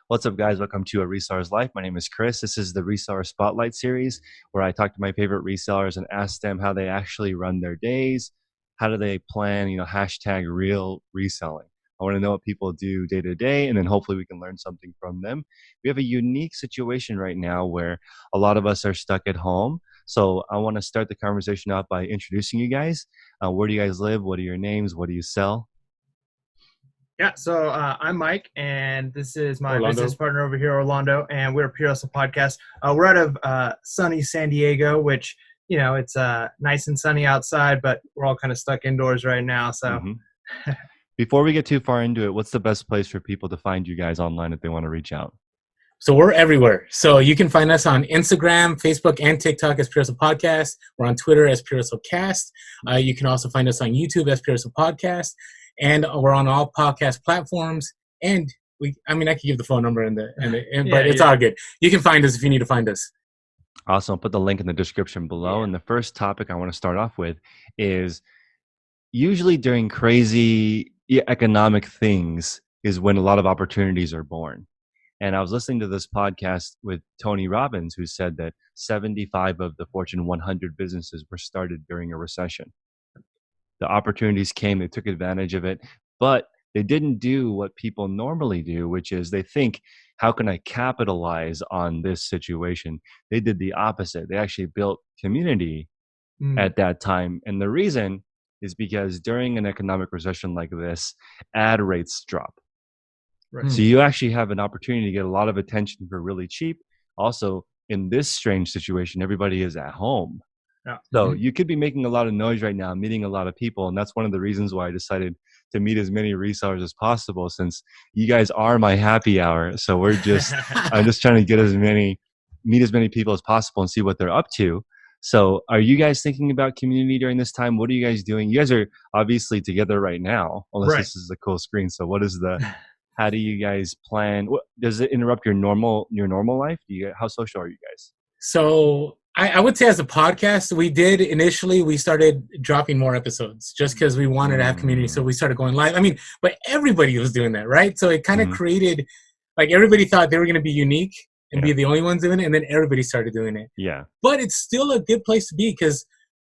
What's up, guys? Welcome to A Reseller's Life. My name is Chris. This is the Reseller Spotlight series where I talk to my favorite resellers and ask them how they actually run their days. How do they plan, hashtag real reselling. I want to know what people do day to day, and then hopefully we can learn something from them. We have a unique situation right now where a lot of us are stuck at home. So I want to start the conversation off by introducing you guys. Where do you guys live? What are your names? What do you sell? Yeah, so I'm Mike, and this is my Orlando. business partner over here, Orlando, and we're a Pure Hustle Podcast. We're out of sunny San Diego, which, it's nice and sunny outside, but we're all kind of stuck indoors right now. So, Before we get too far into it, what's the best place for people to find you guys online if they want to reach out? So we're everywhere. So you can find us on Instagram, Facebook, and TikTok as Pure Hustle Podcast. We're on Twitter as Pure Hustle Cast. You can also find us on YouTube as Pure Hustle Podcast. And we're on all podcast platforms. And I could give the phone number but it's all good. You can find us if you need to find us. Awesome. I'll put the link in the description below. And the first topic I want to start off with is usually during crazy economic things is when a lot of opportunities are born. And I was listening to this podcast with Tony Robbins, who said that 75 of the Fortune 100 businesses were started during a recession. The opportunities came, they took advantage of it, but they didn't do what people normally do, which is they think, how can I capitalize on this situation? They did the opposite. They actually built community at that time. And the reason is because during an economic recession like this, ad rates drop. Right. So you actually have an opportunity to get a lot of attention for really cheap. Also, in this strange situation, everybody is at home. Yeah. So you could be making a lot of noise right now, meeting a lot of people. And that's one of the reasons why I decided to meet as many resellers as possible, since you guys are my happy hour. So I'm just trying to meet as many people as possible and see what they're up to. So are you guys thinking about community during this time? What are you guys doing? You guys are obviously together right now, unless This is a cool screen. So how do you guys plan? Does it interrupt your normal life? How social are you guys? So I would say as a podcast, we started dropping more episodes just because we wanted to have community. So we started going live. But everybody was doing that, right? So it kind of created, everybody thought they were going to be unique and be the only ones doing it. And then everybody started doing it. Yeah. But it's still a good place to be because,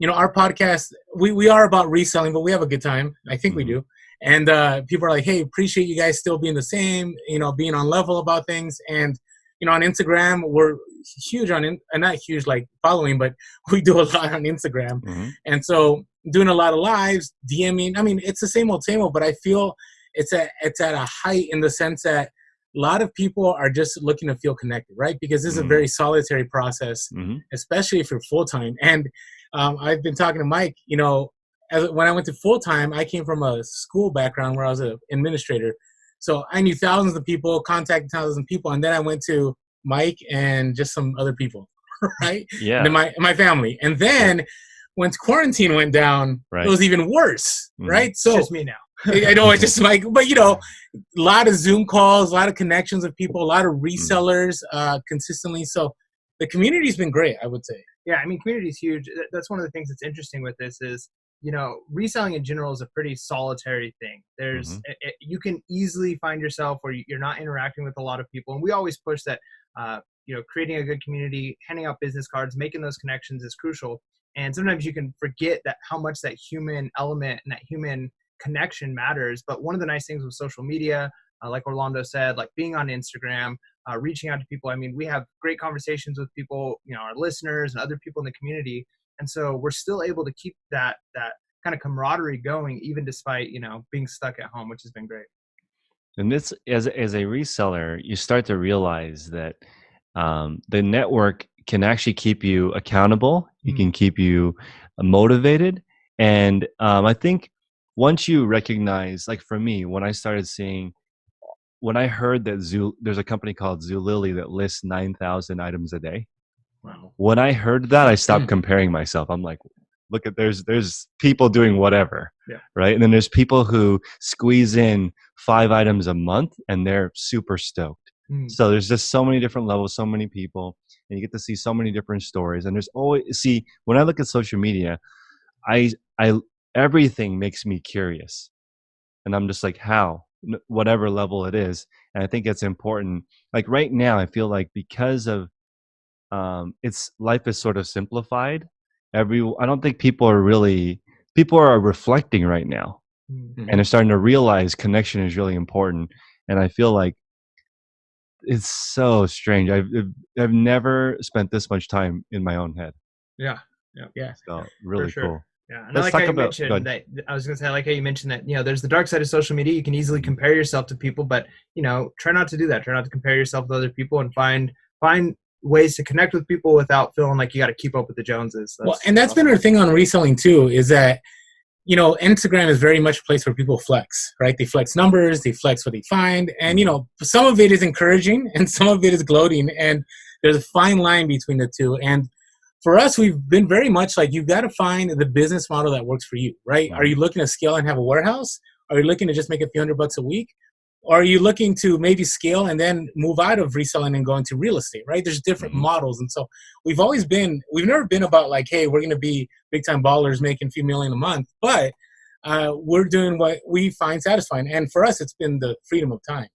our podcast, we are about reselling, but we have a good time. I think we do. And people are like, hey, appreciate you guys still being the same, being on level about things. And, on Instagram, we're huge not huge like following, but we do a lot on Instagram. And so doing a lot of lives, DMing, it's the same old, but I feel it's at a height in the sense that a lot of people are just looking to feel connected, right? Because this is a very solitary process, especially if you're full-time. And I've been talking to Mike, when I went to full-time, I came from a school background where I was an administrator. So I knew thousands of people, contacted thousands of people, and then I went to Mike and just some other people, right? Yeah. And then my family. And then once quarantine went down, it was even worse, right? So it's just me now. I know it's just Mike, but a lot of Zoom calls, a lot of connections with people, a lot of resellers consistently. So the community's been great, I would say. Yeah, community is huge. That's one of the things that's interesting with this is, reselling in general is a pretty solitary thing. There's, you can easily find yourself where you're not interacting with a lot of people. And we always push that, creating a good community, handing out business cards, making those connections is crucial. And sometimes you can forget that how much that human element and that human connection matters. But one of the nice things with social media, like Orlando said, like being on Instagram, reaching out to people. We have great conversations with people, our listeners and other people in the community. And so we're still able to keep that kind of camaraderie going, even despite, being stuck at home, which has been great. And this, as a reseller, you start to realize that the network can actually keep you accountable. It can keep you motivated. And I think once you recognize, like for me, when I heard that there's a company called Zulily that lists 9,000 items a day. Wow. When I heard that, I stopped comparing myself. I'm like, look at there's people doing whatever, right? And then there's people who squeeze in 5 items a month and they're super stoked. So there's just so many different levels, so many people, and you get to see so many different stories. And there's always, when I look at social media, I everything makes me curious. And I'm just like, how? whatever level it is. And I think it's important. Like right now, I feel like because of it's life is sort of simplified. I don't think people are reflecting right now, and they're starting to realize connection is really important. And I feel like it's so strange. I've never spent this much time in my own head. Yeah. So really sure. cool. Yeah, and Let's I like talk how you about. mentioned that. I was going to say, I like how you mentioned that. There's the dark side of social media. You can easily compare yourself to people, but try not to do that. Try not to compare yourself to other people, and find ways to connect with people without feeling like you got to keep up with the Joneses. That's been our thing on reselling too. Is that Instagram is very much a place where people flex, right? They flex numbers, they flex what they find, and some of it is encouraging, and some of it is gloating, and there's a fine line between the two. And for us, we've been very much like, you've got to find the business model that works for you, right? Are you looking to scale and have a warehouse? Are you looking to just make a few $100 a week? Or are you looking to maybe scale and then move out of reselling and go into real estate, right? There's different models. And so we've never been about like, hey, we're going to be big time ballers making a few million a month, but we're doing what we find satisfying. And for us, it's been the freedom of time,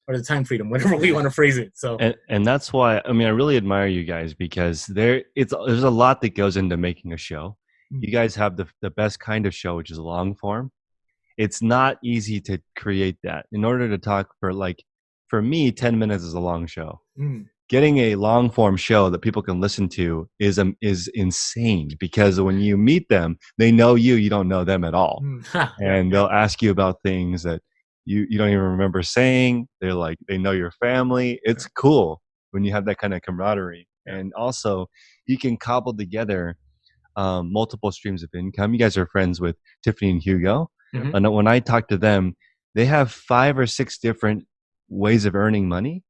or the time freedom, whatever we want to phrase it. So, and that's why, I really admire you guys, because there's a lot that goes into making a show. You guys have the best kind of show, which is long form. It's not easy to create that. In order to talk for me, 10 minutes is a long show. Getting a long form show that people can listen to is insane, because when you meet them, they know you don't know them at all. And they'll ask you about things that you don't even remember saying. They're like, they know your family. It's cool when you have that kind of camaraderie. And also you can cobble together multiple streams of income. You guys are friends with Tiffany and Hugo. And when I talk to them, they have 5 or 6 different ways of earning money.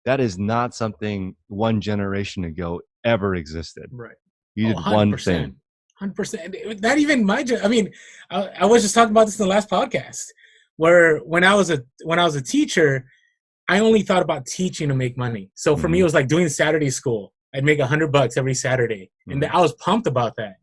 That is not something one generation ago ever existed. Right. You did one thing. 100%. Not even I was just talking about this in the last podcast, where when I was a teacher, I only thought about teaching to make money. So for me, it was like doing Saturday school. I'd make $100 every Saturday, and I was pumped about that.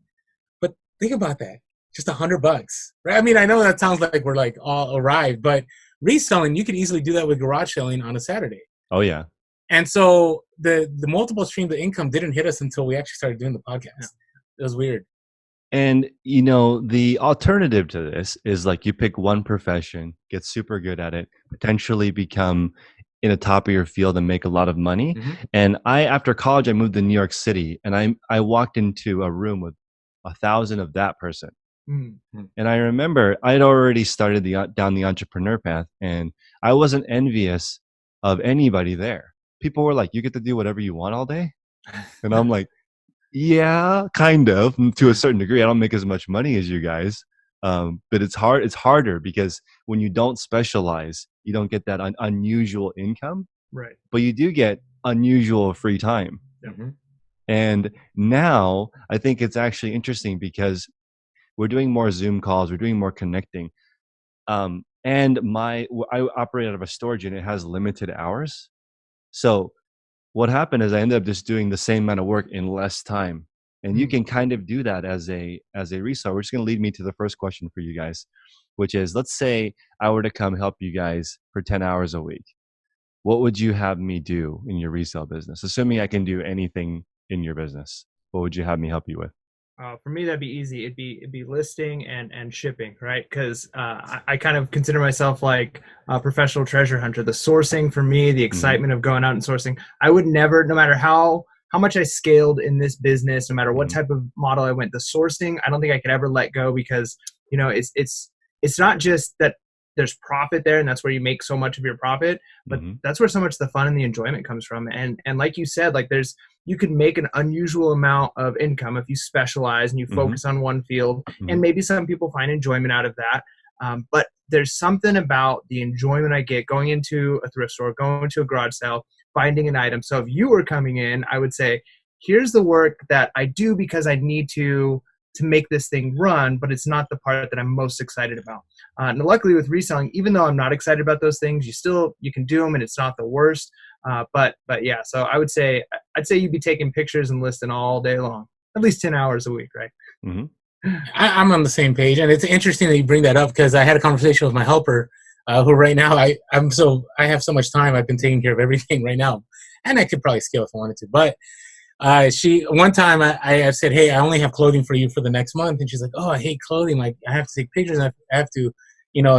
But think about that. Just $100, right? I know that sounds like we're like all arrived, but reselling, you could easily do that with garage selling on a Saturday. Oh yeah. And so the multiple streams of income didn't hit us until we actually started doing the podcast. It was weird. And the alternative to this is like, you pick one profession, get super good at it, potentially become in the top of your field and make a lot of money. And after college, I moved to New York City, and I walked into a room with 1,000 of that person. And I remember I'd already started down the entrepreneur path, and I wasn't envious of anybody there. People were like, you get to do whatever you want all day? And I'm like, yeah, kind of, to a certain degree. I don't make as much money as you guys. But it's harder because when you don't specialize, you don't get that unusual income. Right. But you do get unusual free time. And now I think it's actually interesting because we're doing more Zoom calls. We're doing more connecting. And I operate out of a storage unit. It has limited hours. So what happened is I ended up just doing the same amount of work in less time. And you can kind of do that as a reseller, which is going to lead me to the first question for you guys, which is, let's say I were to come help you guys for 10 hours a week. What would you have me do in your resale business? Assuming I can do anything in your business, what would you have me help you with? For me, that'd be easy. It'd be listing and shipping, right? Because I kind of consider myself like a professional treasure hunter. The sourcing for me, the excitement of going out and sourcing. I would never, no matter how much I scaled in this business, no matter what type of model I went, the sourcing, I don't think I could ever let go, because it's not just that there's profit there and that's where you make so much of your profit, but that's where so much of the fun and the enjoyment comes from. And like you said, like you can make an unusual amount of income if you specialize and you focus on one field, and maybe some people find enjoyment out of that. But there's something about the enjoyment I get going into a thrift store, going to a garage sale, finding an item. So if you were coming in, I would say, here's the work that I do because I need to make this thing run, but it's not the part that I'm most excited about. And luckily with reselling, even though I'm not excited about those things, you can do them and it's not the worst. But yeah, so I'd say you'd be taking pictures and listing all day long, at least 10 hours a week, right? I'm on the same page. And it's interesting that you bring that up, because I had a conversation with my helper who right now I have so much time. I've been taking care of everything right now, and I could probably scale if I wanted to. But she one time I said, hey, I only have clothing for you for the next month, and she's like, oh, I hate clothing. Like I have to take pictures. I have to,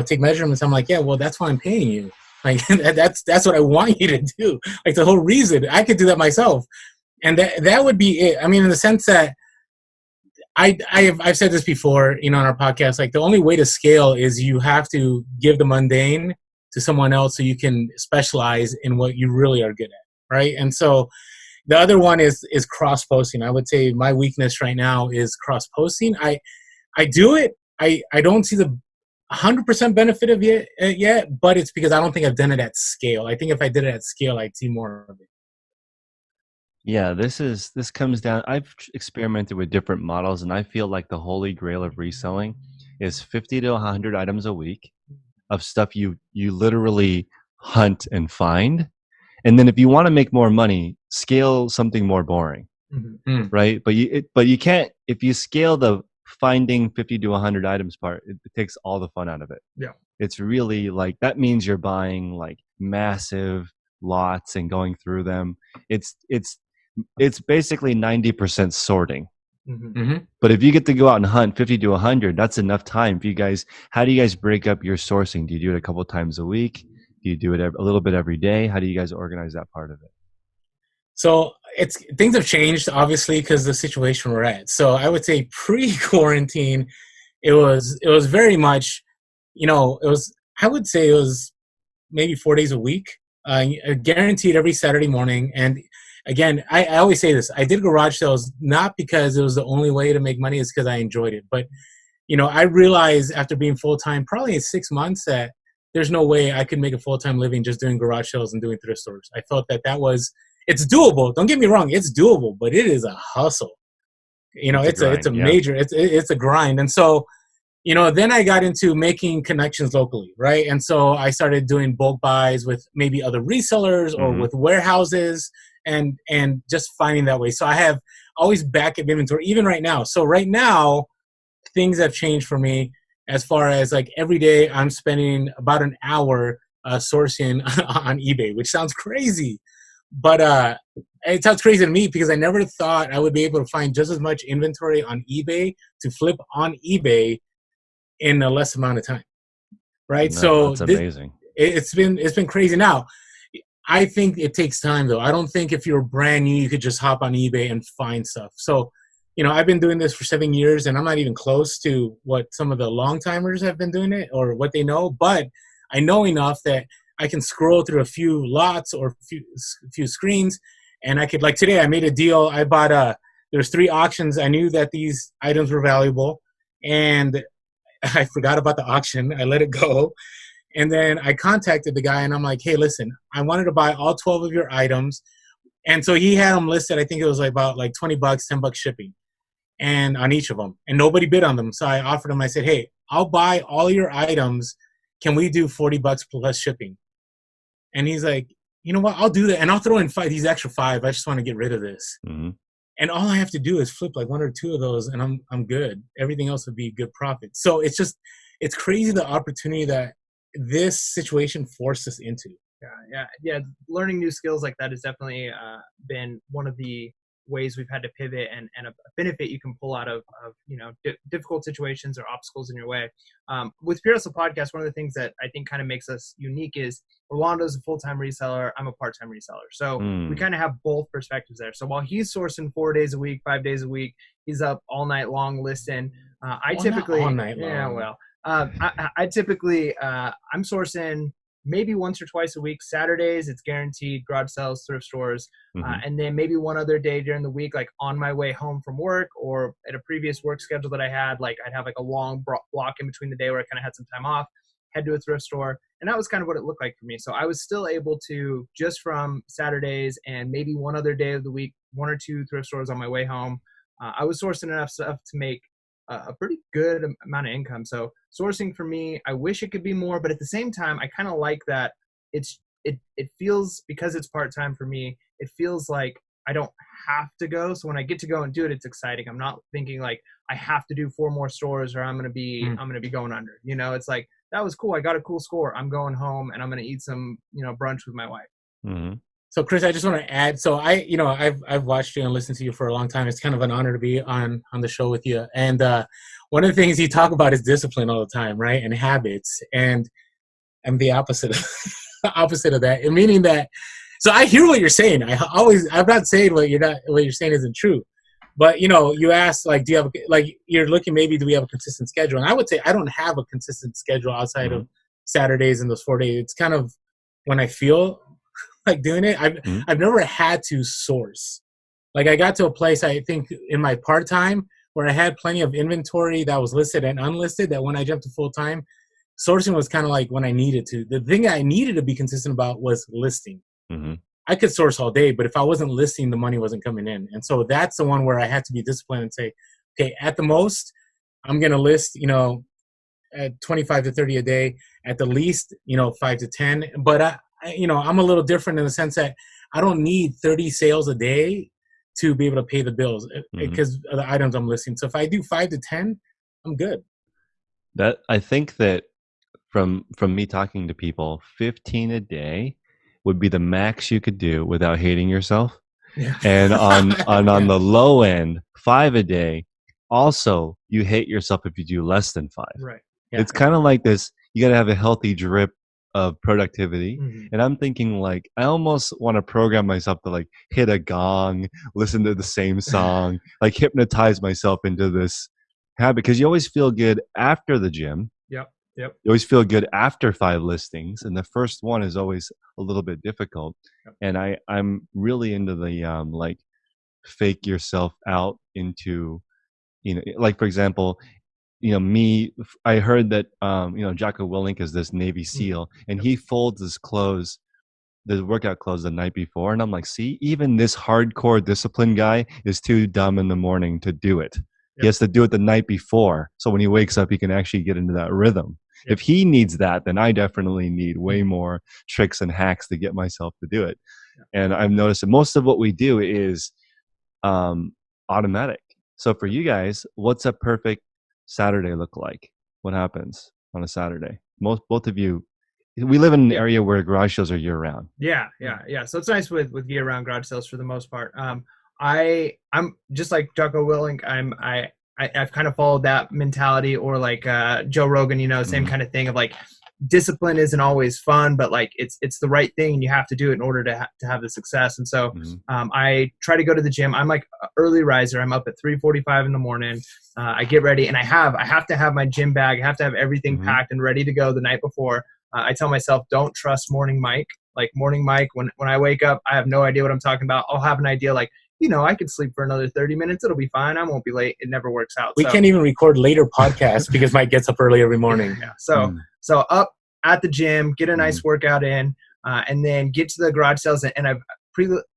take measurements. I'm like, yeah, well, that's why I'm paying you. Like that's what I want you to do. Like the whole reason I could do that myself, and that would be it. I mean, in the sense that I've said this before, on our podcast. Like the only way to scale is you have to give the mundane to someone else so you can specialize in what you really are good at, right? And so the other one is cross posting. I would say my weakness right now is cross posting. I do it. I don't see the 100% benefit of it yet, but it's because I don't think I've done it at scale. I think if I did it at scale, I'd see more of it. Yeah, this comes down. I've experimented with different models, and I feel like the holy grail of reselling is 50 to 100 items a week of stuff you literally hunt and find. And then if you want to make more money, scale something more boring, right? But you can't, if you scale the finding 50 to 100 items part, it takes all the fun out of it. Yeah. It's really like, that means you're buying like massive lots and going through them. It's basically 90% sorting. But if you get to go out and hunt 50 to 100, that's enough time for you guys. How do you guys break up your sourcing? Do you do it a couple times a week? Do you do it a little bit every day? How do you guys organize that part of it? So things have changed, obviously, because the situation we're at. So I would say pre-quarantine, it was very much, I would say it was maybe 4 days a week, guaranteed every Saturday morning. And again, I always say this, I did garage sales not because it was the only way to make money, it's because I enjoyed it. But, I realized after being full-time, probably in 6 months, that there's no way I could make a full-time living just doing garage sales and doing thrift stores. I felt that it's doable. Don't get me wrong. It's doable, but it is a hustle. It's a grind. And so, then I got into making connections locally, right? And so I started doing bulk buys with maybe other resellers or with warehouses and just finding that way. So I have always backup inventory, even right now. So right now, things have changed for me as far as like every day I'm spending about an hour sourcing on eBay, which sounds crazy. But it sounds crazy to me because I never thought I would be able to find just as much inventory on eBay to flip on eBay in a less amount of time, right? No, so that's amazing. It's been crazy. Now, I think it takes time though. I don't think if you're brand new, you could just hop on eBay and find stuff. So, I've been doing this for 7 years and I'm not even close to what some of the long timers have been doing it or what they know, but I know enough that I can scroll through a few lots or a few screens, and I could, like today, I made a deal. I bought there's 3 auctions. I knew that these items were valuable, and I forgot about the auction. I let it go, and then I contacted the guy, and I'm like, hey, listen, I wanted to buy all 12 of your items, and so he had them listed. I think it was like about like $20, $10 shipping, and on each of them, and nobody bid on them. So I offered him. I said, hey, I'll buy all your items. Can we do $40 plus shipping? And he's like, you know what? I'll do that. And I'll throw in these extra 5. I just want to get rid of this. And all I have to do is flip like 1 or 2 of those and I'm good. Everything else would be good profit. So it's crazy the opportunity that this situation forced us into. Yeah. Learning new skills like that has definitely been one of the ways we've had to pivot and a benefit you can pull out of difficult situations or obstacles in your way. With Pure Hustle Podcast, one of the things that I think kind of makes us unique is Orlando's a full-time reseller. I'm a part-time reseller. So we kind of have both perspectives there. So while he's sourcing 4 days a week, 5 days a week, he's up all night long listing. I typically, not all night long. Yeah, well, I typically, I'm sourcing maybe once or twice a week. Saturdays, it's guaranteed garage sales, thrift stores. And then maybe one other day during the week, like on my way home from work or at a previous work schedule that I had, like I'd have like a long block in between the day where I kind of had some time off, head to a thrift store. And that was kind of what it looked like for me. So I was still able to, just from Saturdays and maybe one other day of the week, 1 or 2 thrift stores on my way home, I was sourcing enough stuff to make a pretty good amount of income. So sourcing for me, I wish it could be more, but at the same time, I kind of like that it feels, because it's part-time for me, it feels like I don't have to go. So when I get to go and do it, it's exciting. I'm not thinking like I have to do 4 more stores or I'm going to be going under, it's like, that was cool. I got a cool score. I'm going home and I'm going to eat some, brunch with my wife. Mm-hmm. So Chris, I just want to add, so I've watched you and listened to you for a long time. It's kind of an honor to be on the show with you. And one of the things you talk about is discipline all the time, right? And habits. And I'm the opposite of that. And meaning that, so I hear what you're saying. I'm not saying what you're saying isn't true. But, you asked, like, do you have, you're looking, maybe, do we have a consistent schedule? And I would say I don't have a consistent schedule outside of Saturdays and those 4 days. It's kind of when I feel like doing it. I've never had to source. Like, I got to a place, I think, in my part-time where I had plenty of inventory that was listed and unlisted, that when I jumped to full-time, sourcing was kind of like when I needed to. The thing I needed to be consistent about was listing. Mm-hmm. I could source all day, but if I wasn't listing, the money wasn't coming in. And so that's the one where I had to be disciplined and say, okay, at the most, I'm going to list, at 25 to 30 a day, at the least, 5 to 10. But I'm a little different in the sense that I don't need 30 sales a day to be able to pay the bills because of the items I'm listing. So if I do 5 to 10, I'm good. That I think that from me talking to people, 15 a day would be the max you could do without hating yourself. Yeah. And on the low end, 5 a day, also you hate yourself if you do less than 5. Right. Yeah. It's kind of like this, you got to have a healthy drip of productivity. And I'm thinking, like, I almost want to program myself to, like, hit a gong, listen to the same song, like hypnotize myself into this habit, because you always feel good after the gym. Yep. You always feel good after 5 listings, and the first one is always a little bit difficult. Yep. And I'm really into the like, fake yourself out into, like, for example, I heard that Jocko Willink is this Navy SEAL, and he folds his clothes, the workout clothes, the night before, and I'm like, see, even this hardcore discipline guy is too dumb in the morning to do it. Yep. He has to do it the night before, so when he wakes up, he can actually get into that rhythm. If he needs that, then I definitely need way more tricks and hacks to get myself to do it. And I've noticed that most of what we do is automatic. So for you guys, what's a perfect Saturday look like? What happens on a Saturday? Both of you, we live in an area where garage sales are year round. Yeah. So it's nice with year round garage sales for the most part. I'm just like Jocko Willink. I've kind of followed that mentality, or like Joe Rogan, same kind of thing of, like, discipline isn't always fun, but, like, it's the right thing, and you have to do it in order to have the success. And so I try to go to the gym. I'm like an early riser. I'm up at 3:45 in the morning. I get ready, and I have to have my gym bag. I have to have everything packed and ready to go the night before. I tell myself, don't trust Morning Mike. Like, Morning Mike, when I wake up, I have no idea what I'm talking about. I'll have an idea, like, I could sleep for another 30 minutes. It'll be fine. I won't be late. It never works out. We can't even record later podcasts because Mike gets up early every morning. Yeah. So up at the gym, get a nice workout in, and then get to the garage sales. And I've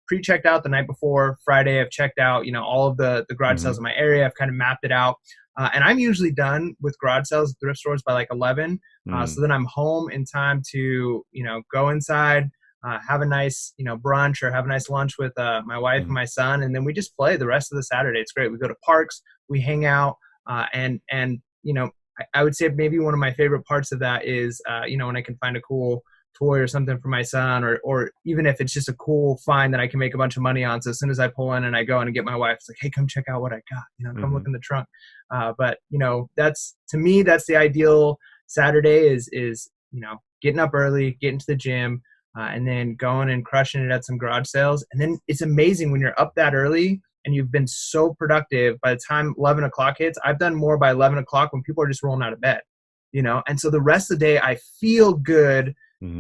pre-checked out the night before. Friday, I've checked out, all of the garage sales in my area. I've kind of mapped it out. And I'm usually done with garage sales at thrift stores by like 11. So then I'm home in time to, go inside, have a nice, brunch, or have a nice lunch with my wife and my son. And then we just play the rest of the Saturday. It's great. We go to parks, we hang out, and I would say maybe one of my favorite parts of that is, when I can find a cool toy or something for my son, or even if it's just a cool find that I can make a bunch of money on. So as soon as I pull in and I go in and get my wife, it's like, hey, come check out what I got, come look in the trunk. But that's, to me, that's the ideal Saturday is, getting up early, getting to the gym, and then going and crushing it at some garage sales. And then it's amazing when you're up that early and you've been so productive. By the time 11 o'clock hits, I've done more by 11 o'clock when people are just rolling out of bed, and so the rest of the day I feel good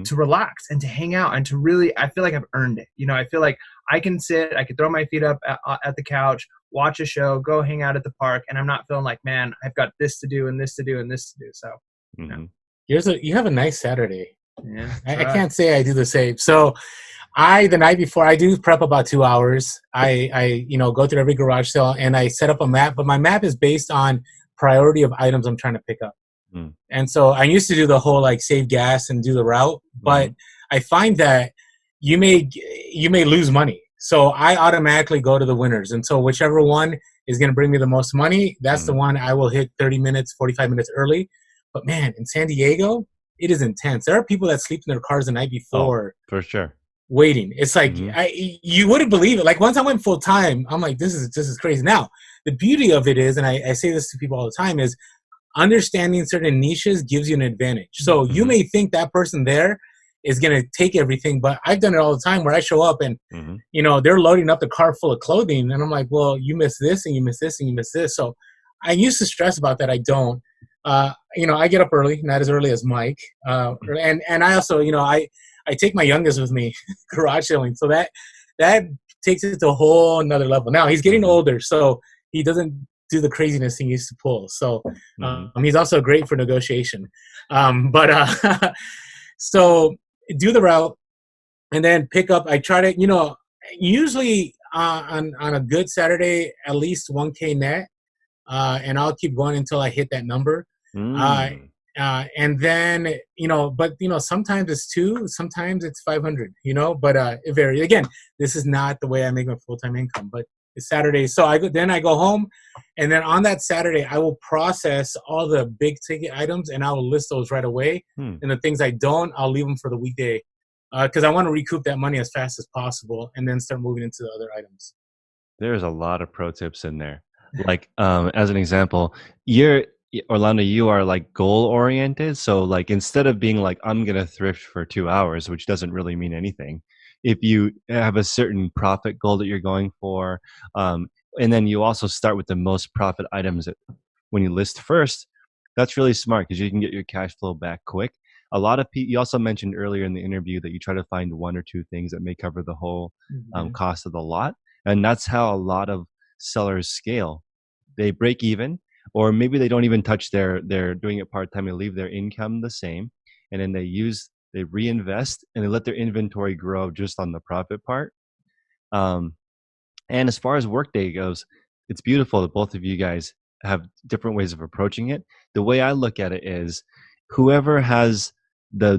to relax and to hang out and to really, I feel like I've earned it. I feel like I can sit, I can throw my feet up at the couch, watch a show, go hang out at the park, and I'm not feeling like, man, I've got this to do and this to do and this to do. So you have a nice Saturday. Yeah, I can't say I do the same. So the night before, I do prep about 2 hours. I go through every garage sale and I set up a map, but my map is based on priority of items I'm trying to pick up. And so I used to do the whole, like, save gas and do the route, but I find that you may lose money. So I automatically go to the winners. And so whichever one is going to bring me the most money, that's the one I will hit 30 minutes, 45 minutes early. But man, in San Diego, it is intense. There are people that sleep in their cars the night before. For sure. Waiting. It's like you wouldn't believe it. Like once I went full time, I'm like, this is crazy. Now, the beauty of it is, and I say this to people all the time, is understanding certain niches gives you an advantage. So you may think that person there is going to take everything, but I've done it all the time where I show up and, they're loading up the car full of clothing. And I'm like, well, you miss this and you miss this and you miss this. So I used to stress about that. I don't. I get up early, not as early as Mike. And I also, I take my youngest with me garage selling. So that takes it to a whole another level. Now he's getting older, so he doesn't do the craziness he used to pull. So he's also great for negotiation. So do the route and then pick up. I try to, usually on a good Saturday, at least 1K net. And I'll keep going until I hit that number. And then, sometimes it's 2, sometimes it's 500, but it varies. Again, this is not the way I make my full-time income, but it's Saturday. So I go home, and then on that Saturday, I will process all the big ticket items and I will list those right away. And the things I don't, I'll leave them for the weekday because I want to recoup that money as fast as possible and then start moving into the other items. There's a lot of pro tips in there. Like, as an example, Orlando, you are like goal oriented. So like, instead of being like, I'm going to thrift for 2 hours, which doesn't really mean anything. If you have a certain profit goal that you're going for, and then you also start with the most profit items when you list first, that's really smart because you can get your cash flow back quick. A lot of people, you also mentioned earlier in the interview that you try to find 1 or 2 things that may cover the whole cost of the lot. And that's how a lot of sellers scale. They break even, or maybe they don't even touch they're doing it part-time. They leave their income the same, and then they reinvest and they let their inventory grow just on the profit part. And as far as workday goes, it's beautiful that both of you guys have different ways of approaching it. The way I look at it is whoever has the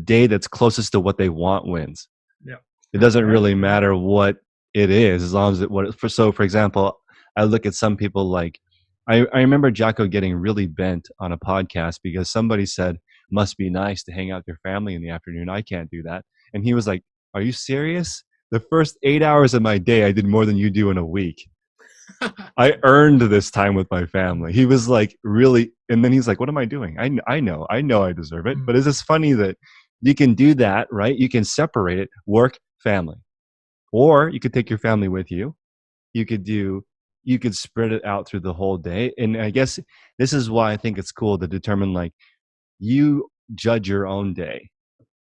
day that's closest to what they want wins. Yeah. It doesn't really matter what it is, as long as so for example, I look at some people like, I remember Jocko getting really bent on a podcast because somebody said, must be nice to hang out with your family in the afternoon. I can't do that. And he was like, are you serious? The first 8 hours of my day, I did more than you do in a week. I earned this time with my family. He was like, really? And then he's like, what am I doing? I know I deserve it. But it's just funny that you can do that, right? You can separate it, work, family. Or you could take your family with you. You could spread it out through the whole day. And I guess this is why I think it's cool to determine, like, you judge your own day.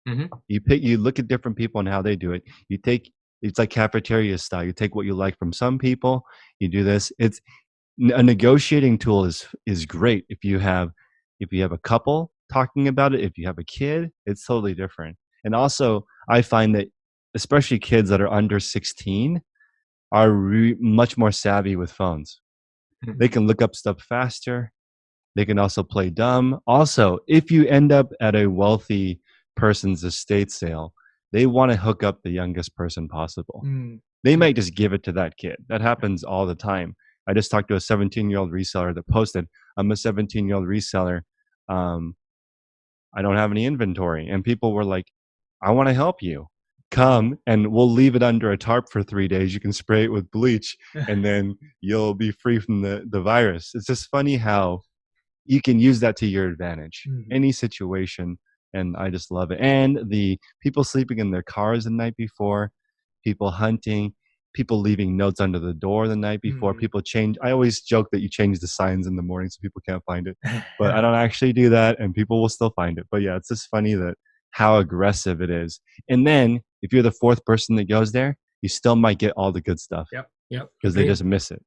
You look at different people and how they do it. It's like cafeteria style. You take what you like from some people, you do this. It's a negotiating tool is great. If you have a couple talking about it, if you have a kid, it's totally different. And also I find that especially kids that are under 16 are much more savvy with phones. They can look up stuff faster. They can also play dumb. Also, if you end up at a wealthy person's estate sale, they want to hook up the youngest person possible. They might just give it to that kid. That happens all the time. I just talked to a 17-year-old reseller that posted, I'm a 17-year-old reseller. I don't have any inventory. And people were like, I want to help you. Come and we'll leave it under a tarp for 3 days. You can spray it with bleach and then you'll be free from the virus. It's just funny how you can use that to your advantage. Any situation. And I just love it. And the people sleeping in their cars the night before, people hunting, people leaving notes under the door the night before, people change. I always joke that you change the signs in the morning so people can't find it, but I don't actually do that and people will still find it. But yeah, it's just funny that how aggressive it is. And then if you're the 4th person that goes there, you still might get all the good stuff. Yep. Because they just miss it.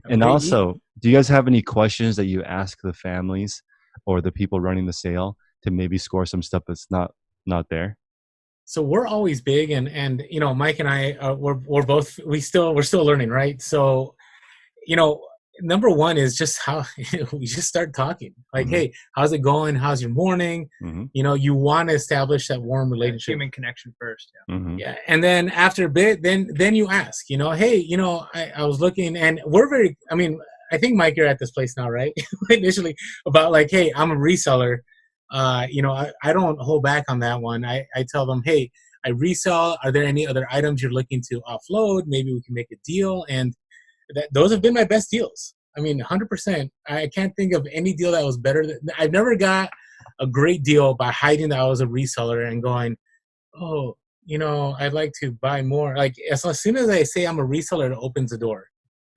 And also, do you guys have any questions that you ask the families or the people running the sale to maybe score some stuff that's not there? So we're always big, and Mike and I we're still learning, right? So number one is just how we just start talking. Like, hey, how's it going? How's your morning? You want to establish that warm relationship, human connection first. Yeah, and then after a bit, then you ask, hey, I was looking, and we're very. I mean, I think Mike, you're at this place now, right? Initially about like, hey, I'm a reseller. I don't hold back on that one. I tell them, hey, I resell. Are there any other items you're looking to offload? Maybe we can make a deal. And those have been my best deals. I mean, 100%. I can't think of any deal that was better. I've never got a great deal by hiding that I was a reseller and going, oh, I'd like to buy more. Like as soon as I say I'm a reseller, it opens the door.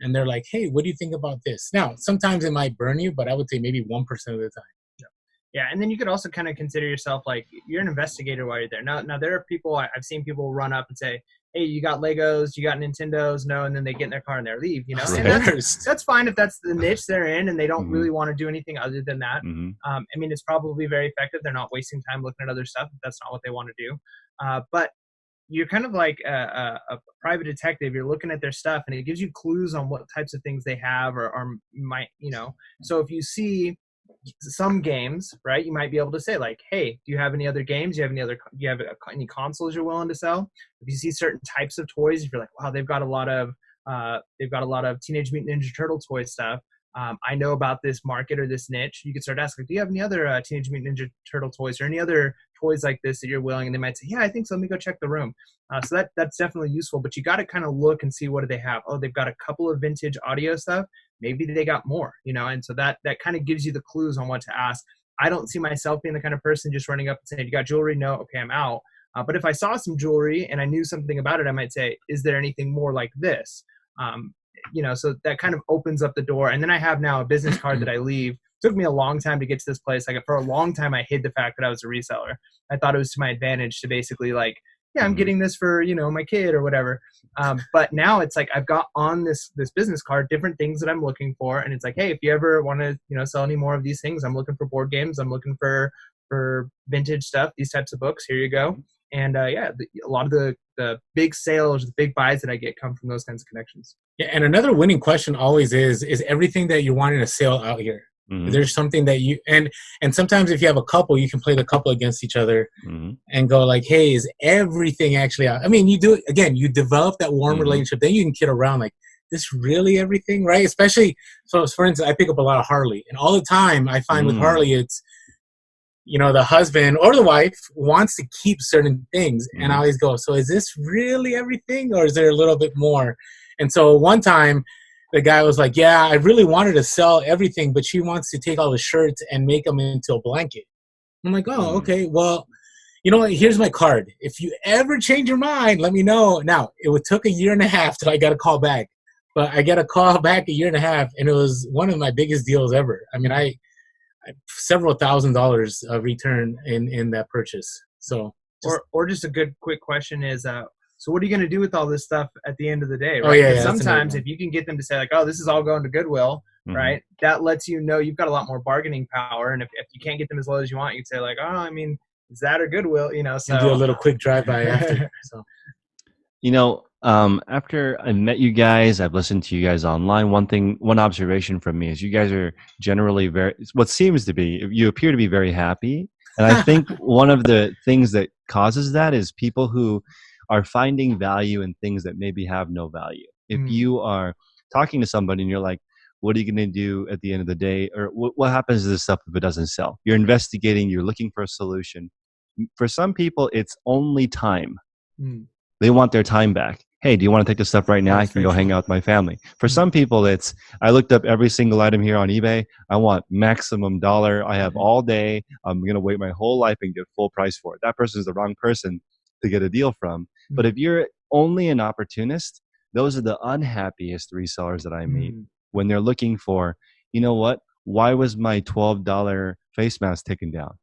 And they're like, hey, what do you think about this? Now, sometimes it might burn you, but I would say maybe 1% of the time. Yeah, and then you could also kind of consider yourself like you're an investigator while you're there. Now there are people, I've seen people run up and say, hey, you got Legos, you got Nintendos? No, and then they get in their car and they leave, And that's fine if that's the niche they're in and they don't really want to do anything other than that. I mean, it's probably very effective. They're not wasting time looking at other stuff if that's not what they want to do. But you're kind of like a private detective. You're looking at their stuff and it gives you clues on what types of things they have or might, So if you see some games, right, you might be able to say like, hey, do you have any other games? Do you have any consoles you're willing to sell? If you see certain types of toys, if you're like, wow, they've got a lot of Teenage Mutant Ninja Turtle toy stuff. I know about this market or this niche. You could start asking, do you have any other Teenage Mutant Ninja Turtle toys or any other toys like this that you're willing? And they might say, yeah, I think so. Let me go check the room. So that's definitely useful, but you got to kind of look and see what do they have. Oh, they've got a couple of vintage audio stuff. Maybe they got more, and so that kind of gives you the clues on what to ask. I don't see myself being the kind of person just running up and saying, you got jewelry? No. Okay, I'm out. But if I saw some jewelry and I knew something about it, I might say, is there anything more like this? So that kind of opens up the door. And then I have now a business card that I leave. It took me a long time to get to this place. Like for a long time, I hid the fact that I was a reseller. I thought it was to my advantage to basically like, yeah, I'm getting this for, my kid or whatever. But now it's like, I've got on this business card, different things that I'm looking for. And it's like, hey, if you ever want to, sell any more of these things, I'm looking for board games. I'm looking for vintage stuff, these types of books. Here you go. And a lot of the big sales, the big buys that I get come from those kinds of connections. Yeah. And another winning question always is everything that you're wanting to sell out here? There's something that you and sometimes if you have a couple, you can play the couple against each other and go like, hey, is everything actually out? I mean, you do again, you develop that warm relationship, then you can kid around like, this really everything, right? Especially so for instance, I pick up a lot of Harley, and all the time I find with Harley it's the husband or the wife wants to keep certain things, and I always go, so is this really everything or is there a little bit more? And so one time the guy was like, yeah, I really wanted to sell everything, but she wants to take all the shirts and make them into a blanket. I'm like, oh, okay. Well, you know what? Here's my card. If you ever change your mind, let me know. Now, it took 1.5 years till I got a call back. But I got a call back 1.5 years, and it was one of my biggest deals ever. I mean, I several $1,000s of return in that purchase. So, or just a good quick question is, so what are you going to do with all this stuff at the end of the day, right? Oh, yeah, sometimes if you can get them to say like, oh, this is all going to Goodwill, right? That lets you know you've got a lot more bargaining power. And if you can't get them as low as you want, you can say like, oh, I mean, is that or Goodwill, so. And do a little quick drive-by after. So. After I met you guys, I've listened to you guys online. One observation from me is you guys are generally you appear to be very happy. And I think one of the things that causes that is people who are finding value in things that maybe have no value. If you are talking to somebody and you're like, what are you going to do at the end of the day? Or what happens to this stuff if it doesn't sell? You're investigating, you're looking for a solution. For some people, it's only time. They want their time back. Hey, do you want to take this stuff right now? I can go hang out with my family. For some people, it's, I looked up every single item here on eBay. I want maximum dollar. I have all day. I'm going to wait my whole life and get full price for it. That person is the wrong person to get a deal from. But if you're only an opportunist, those are the unhappiest resellers that I meet when they're looking for, you know what? Why was my $12 face mask taken down?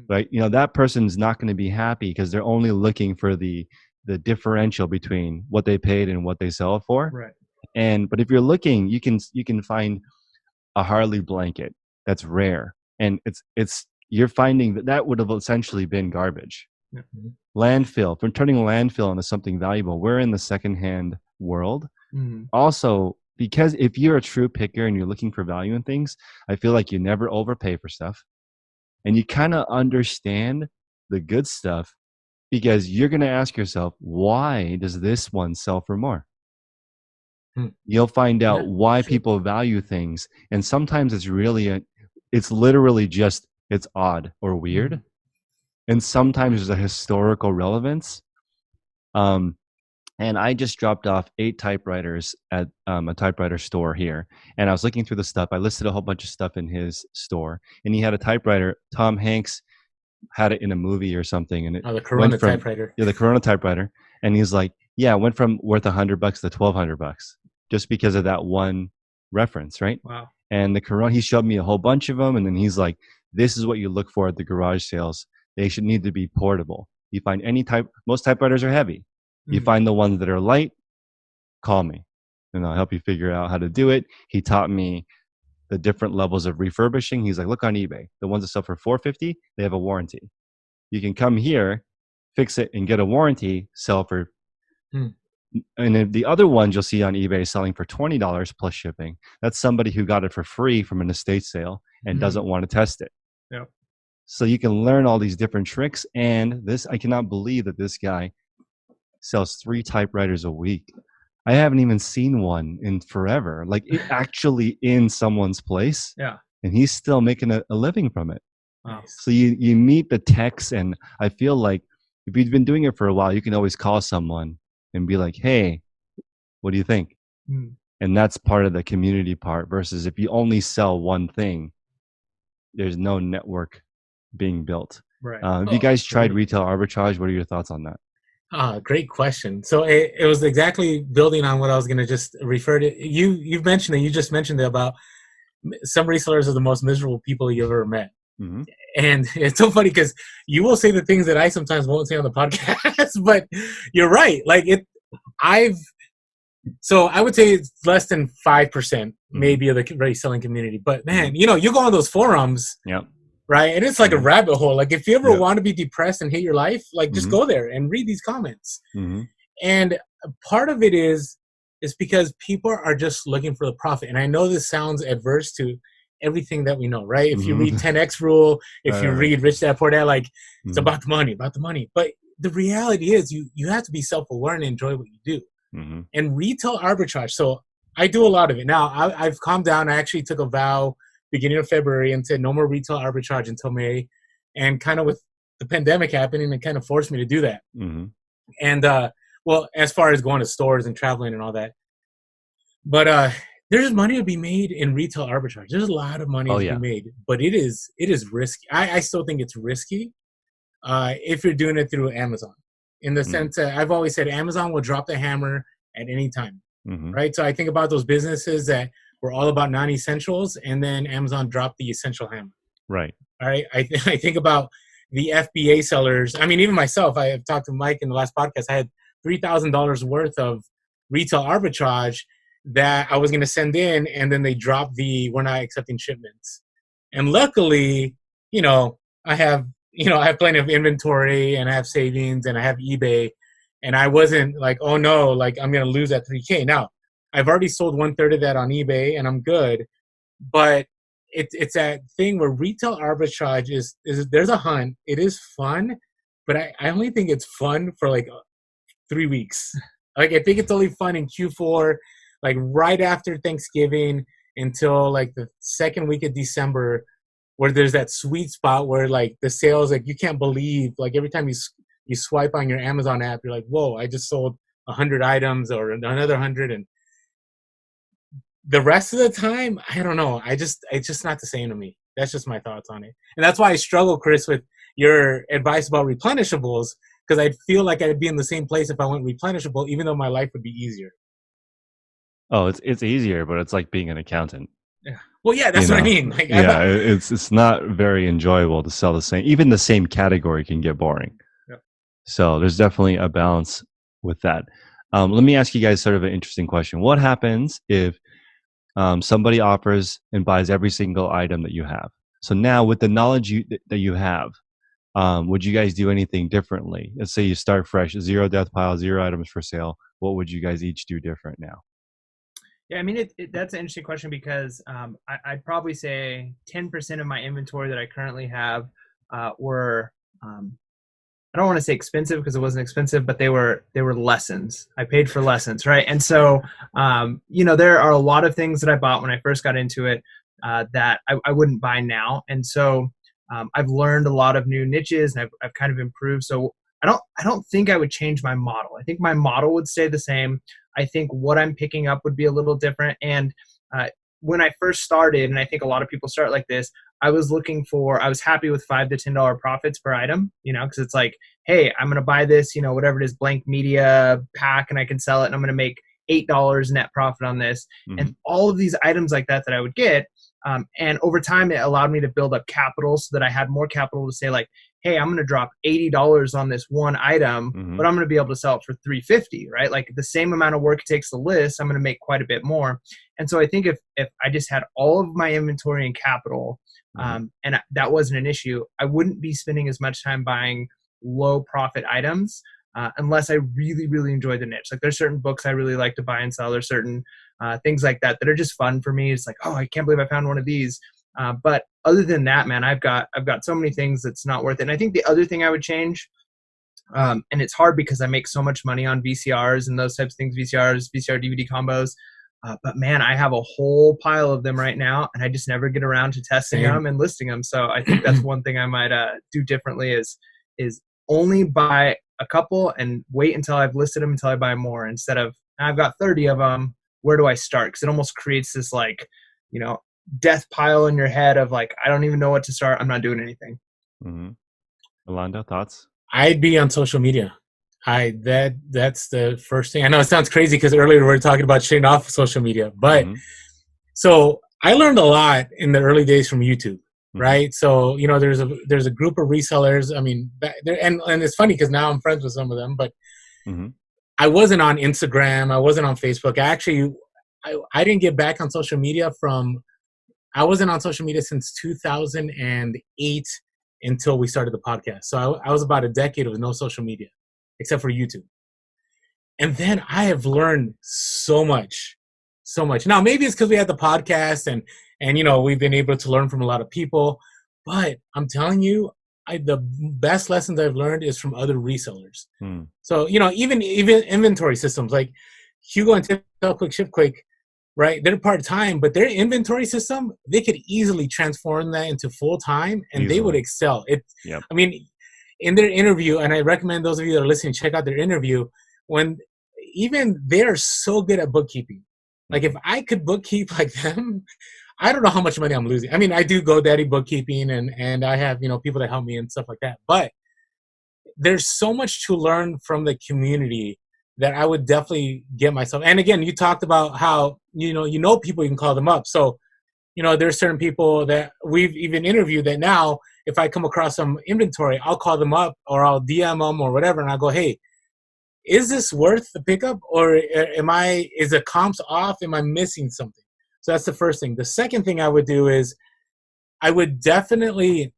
Right? That person's not going to be happy because they're only looking for the differential between what they paid and what they sell it for. Right. But if you're looking, you can find a Harley blanket that's rare, and you're finding that would have essentially been garbage. Landfill, from turning landfill into something valuable. We're in the secondhand world. Also, because if you're a true picker and you're looking for value in things, I feel like you never overpay for stuff, and you kind of understand the good stuff. Because you're going to ask yourself, why does this one sell for more? You'll find out why people value things. And sometimes it's literally just it's odd or weird. Mhm. And sometimes there's a historical relevance. And I just dropped off 8 typewriters at a typewriter store here. And I was looking through the stuff. I listed a whole bunch of stuff in his store. And he had a typewriter. Tom Hanks had it in a movie or something. And it Oh, the went Corona from, typewriter. yeah, the Corona typewriter. And he's like, yeah, it went from worth $100 to $1,200 just because of that one reference, right? Wow. And the Corona, he showed me a whole bunch of them. And then he's like, this is what you look for at the garage sales. They should need to be portable. You find most typewriters are heavy. You find the ones that are light, call me and I'll help you figure out how to do it. He taught me the different levels of refurbishing. He's like, look on eBay. The ones that sell for $450, they have a warranty. You can come here, fix it, and get a warranty, sell for. And then the other ones you'll see on eBay selling for $20 plus shipping. That's somebody who got it for free from an estate sale and doesn't want to test it. Yeah. So you can learn all these different tricks. And this, I cannot believe that this guy sells 3 typewriters a week. I haven't even seen one in forever, like actually in someone's place. Yeah. And he's still making a living from it. Wow. So you meet the techs, and I feel like if you've been doing it for a while, you can always call someone and be like, hey, what do you think? And that's part of the community part versus if you only sell one thing, there's no network being built. Right. Have you guys tried retail arbitrage? What are your thoughts on that? Great question. So it was exactly building on what I was going to just refer to. You've mentioned it. You just mentioned it about some resellers are the most miserable people you've ever met. And it's so funny because you will say the things that I sometimes won't say on the podcast, but you're right. Like so I would say it's less than 5% maybe of the reselling community. But man, you go on those forums. Yep. Right. And it's like a rabbit hole. Like if you ever want to be depressed and hate your life, like just go there and read these comments. And part of it is because people are just looking for the profit. And I know this sounds adverse to everything that we know, right? If you read 10X Rule, if you read Rich Dad Poor Dad, like it's about the money. But the reality is you have to be self-aware and enjoy what you do. And retail arbitrage. So I do a lot of it. Now I've calmed down. I actually took a vow beginning of February and said no more retail arbitrage until May, and kind of with the pandemic happening, it kind of forced me to do that. And well, as far as going to stores and traveling and all that, but there's money to be made in retail arbitrage. There's a lot of money to be made, but it is risky. I still think it's risky if you're doing it through Amazon, in the sense that I've always said Amazon will drop the hammer at any time, right? So I think about those businesses that were all about non-essentials, and then Amazon dropped the essential hammer. Right. All right. I think about the FBA sellers. I mean, even myself, I have talked to Mike in the last podcast. I had $3,000 worth of retail arbitrage that I was going to send in, and then they dropped we're not accepting shipments. And luckily, I have plenty of inventory, and I have savings, and I have eBay, and I wasn't like, oh no, like I'm going to lose that $3,000. Now, I've already sold 1/3 of that on eBay, and I'm good. But it's that thing where retail arbitrage is there's a hunt. It is fun, but I only think it's fun for like 3 weeks. Like I think it's only fun in Q4, like right after Thanksgiving until like the second week of December, where there's that sweet spot where like the sales, like you can't believe, like every time you swipe on your Amazon app, you're like, whoa, I just sold 100 items or another 100, and the rest of the time, I don't know. It's just not the same to me. That's just my thoughts on it. And that's why I struggle, Chris, with your advice about replenishables, because I feel like I'd be in the same place if I went replenishable, even though my life would be easier. Oh, it's easier, but it's like being an accountant. Yeah. Well, yeah, that's what I mean. Like, it's not very enjoyable to sell the same. Even the same category can get boring. Yep. So there's definitely a balance with that. Let me ask you guys sort of an interesting question. What happens if somebody offers and buys every single item that you have? So now with the knowledge that you have, would you guys do anything differently? Let's say you start fresh, 0 death pile, 0 items for sale. What would you guys each do different now? Yeah, I mean, that's an interesting question because I'd probably say 10% of my inventory that I currently have were, I don't want to say expensive because it wasn't expensive, but they were lessons. I paid for lessons, right? And so, there are a lot of things that I bought when I first got into it that I wouldn't buy now. And so I've learned a lot of new niches, and I've kind of improved. So I don't think I would change my model. I think my model would stay the same. I think what I'm picking up would be a little different. And uh, when I first started, and I think a lot of people start like this, I was happy with $5 to $10 profits per item, because it's like, hey, I'm going to buy this, whatever it is, blank media pack, and I can sell it, and I'm going to make $8 net profit on this. And all of these items like that I would get. And over time, it allowed me to build up capital so that I had more capital to say, like, hey, I'm going to drop $80 on this one item, but I'm going to be able to sell it for $350, right? Like the same amount of work it takes to list, I'm going to make quite a bit more. And so I think if I just had all of my inventory and capital, and that wasn't an issue, I wouldn't be spending as much time buying low profit items unless I really, really enjoy the niche. Like there's certain books I really like to buy and sell. There's certain things like that are just fun for me. It's like, oh, I can't believe I found one of these. But other than that, man, I've got so many things that's not worth it. And I think the other thing I would change, and it's hard because I make so much money on VCRs and those types of things, VCR DVD combos. But man, I have a whole pile of them right now, and I just never get around to testing them and listing them. So I think that's one thing I might do differently is only buy a couple and wait until I've listed them until I buy more, instead of I've got 30 of them. Where do I start? Because it almost creates this death pile in your head of like, I don't even know what to start. I'm not doing anything. Rolando, thoughts? I'd be on social media. That's the first thing. I know it sounds crazy because earlier we were talking about shutting off social media, but so I learned a lot in the early days from YouTube, right? So there's a group of resellers. I mean, and it's funny because now I'm friends with some of them, but I wasn't on Instagram. I wasn't on Facebook. I didn't get back on social media I wasn't on social media since 2008 until we started the podcast. So I was about a decade with no social media, except for YouTube. And then I have learned so much. Now, maybe it's because we had the podcast and we've been able to learn from a lot of people. But I'm telling you, the best lessons I've learned is from other resellers. So, even inventory systems like Hugo and Tip Quick Ship Quick, right? They're part-time, but their inventory system, they could easily transform that into full-time and they would excel. I mean, in their interview, and I recommend those of you that are listening, check out their interview, when even they're so good at bookkeeping. Like if I could bookkeep like them, I don't know how much money I'm losing. I mean, I do GoDaddy bookkeeping and I have, people that help me and stuff like that. But there's so much to learn from the community that I would definitely get myself. And again, you talked about how, people, you can call them up. So, there's certain people that we've even interviewed that now, if I come across some inventory, I'll call them up or I'll DM them or whatever. And I'll go, hey, is this worth the pickup, or is the comps off? Am I missing something? So that's the first thing. The second thing I would do is I would definitely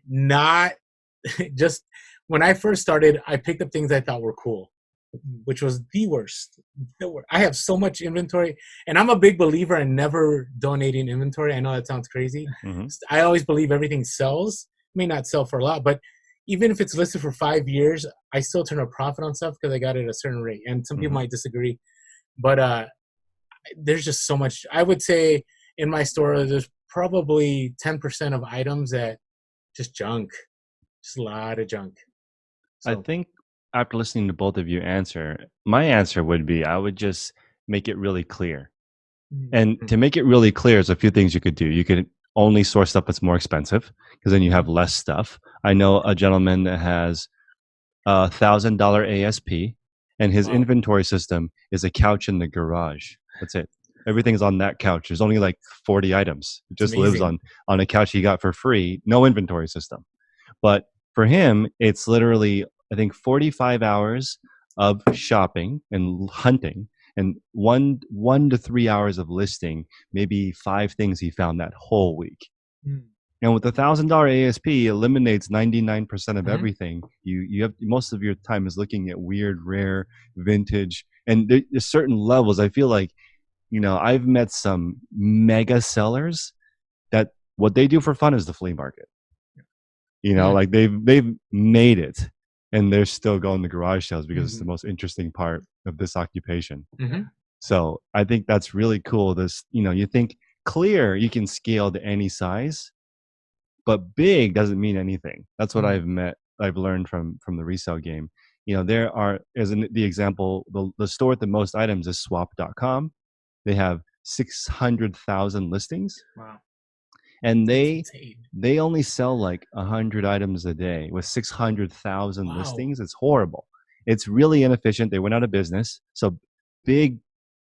not just, when I first started, I picked up things I thought were cool, which was the worst. I have so much inventory, and I'm a big believer in never donating inventory. I know that sounds crazy. I always believe everything sells. It may not sell for a lot, but even if it's listed for 5 years, I still turn a profit on stuff because I got it at a certain rate. And some people might disagree, but there's just so much. I would say in my store, there's probably 10% of items that just junk, just a lot of junk. So, I think after listening to both of you answer, my answer would be I would just make it really clear. And to make it really clear, there's a few things you could do. You could only source stuff that's more expensive because then you have less stuff. I know a gentleman that has a $1,000 ASP and his inventory system is a couch in the garage. That's it. Everything's on that couch. There's only like 40 items. It just lives on a couch he got for free. No inventory system. But for him, it's literally, I think, 45 hours of shopping and hunting and one to 3 hours of listing, maybe 5 things he found that whole week. And with the $1,000 ASP, eliminates 99% of everything. You have most of your time is looking at weird, rare, vintage, and there's certain levels. I feel like, I've met some mega sellers that what they do for fun is the flea market. Like they've made it, and they're still going to garage sales because it's the most interesting part of this occupation. So I think that's really cool. This, you think clear, you can scale to any size. but big doesn't mean anything. That's what Mm. I've learned from the resale game. There are, the example, the store with the most items is swap.com. They have 600,000 listings, Wow. and That's they insane. they only sell like 100 items a day with 600,000 Wow. listings. It's horrible. It's really inefficient. They went out of business. So big,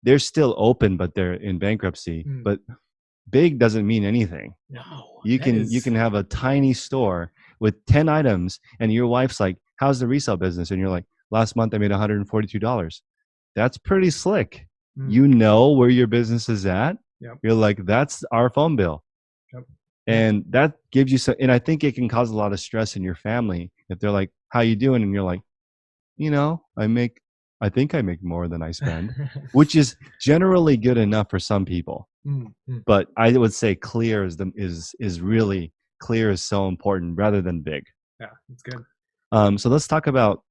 they're still open, but they're in bankruptcy. Mm. But big doesn't mean anything. No, You can have a tiny store with 10 items, and your wife's like, how's the resale business? And you're like, last month I made $142. That's pretty slick. Mm. You know where your business is at. Yep. You're like, that's our phone bill. Yep. And that gives you some, and I think it can cause a lot of stress in your family if they're like, how you doing? And you're like, I think I make more than I spend, which is generally good enough for some people. Mm. Mm. But I would say clear is really clear is so important rather than big. Yeah, that's good. So let's talk about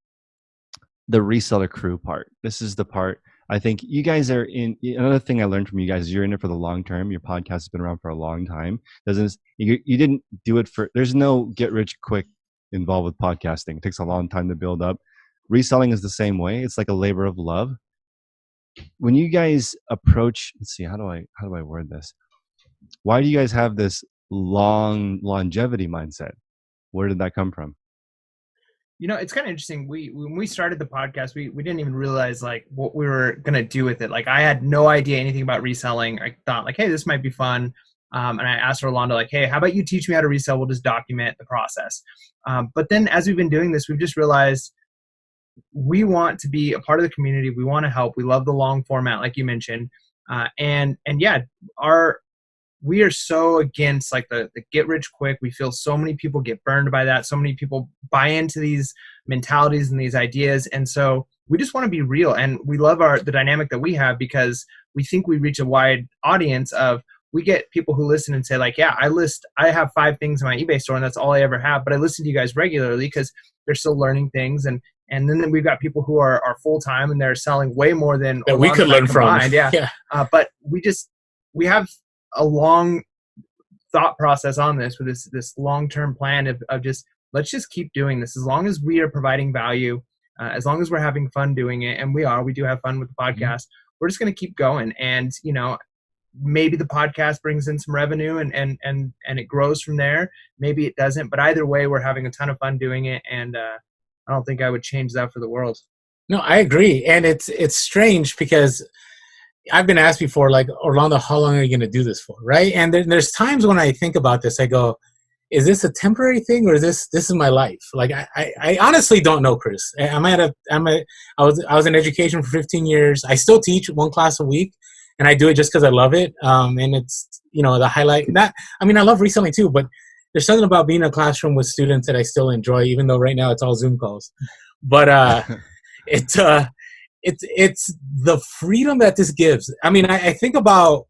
the reseller crew part. This is the part I think you guys are in. Another thing I learned from you guys is you're in it for the long term. Your podcast has been around for a long time. You didn't do it for, there's no get rich quick involved with podcasting. It takes a long time to build up. Reselling is the same way. It's like a labor of love. When you guys approach, let's see, how do I word this? Why do you guys have this long longevity mindset? Where did that come from? It's kind of interesting. When we started the podcast, we didn't even realize like what we were going to do with it. Like I had no idea anything about reselling. I thought like, hey, this might be fun. And I asked Orlando like, hey, how about you teach me how to resell? We'll just document the process. But then as we've been doing this, we've just realized we want to be a part of the community. We want to help. We love the long format, like you mentioned. And yeah, we are so against like the get rich quick. We feel so many people get burned by that. So many people buy into these mentalities and these ideas. And so we just want to be real. And we love the dynamic that we have because we think we reach a wide audience of, we get people who listen and say like, yeah, I have 5 things in my eBay store and that's all I ever have. But I listen to you guys regularly because they're still learning things. And then we've got people who are full-time and they're selling way more than that we could learn from. Yeah. But we have a long thought process on this with this long-term plan of just, let's just keep doing this. As long as we are providing value, as long as we're having fun doing it, and we do have fun with the podcast, we're just going to keep going. And, maybe the podcast brings in some revenue and it grows from there. Maybe it doesn't, but either way, we're having a ton of fun doing it. And, I don't think I would change that for the world. No, I agree. And it's strange because I've been asked before, like, Orlando, how long are you going to do this for? Right. And there's times when I think about this, I go, is this a temporary thing or this is my life? Like, I honestly don't know, Chris. I was in education for 15 years. I still teach 1 class a week and I do it just because I love it. And it's, the highlight I love reselling too, but there's something about being in a classroom with students that I still enjoy, even though right now it's all Zoom calls. But it's the freedom that this gives. I think about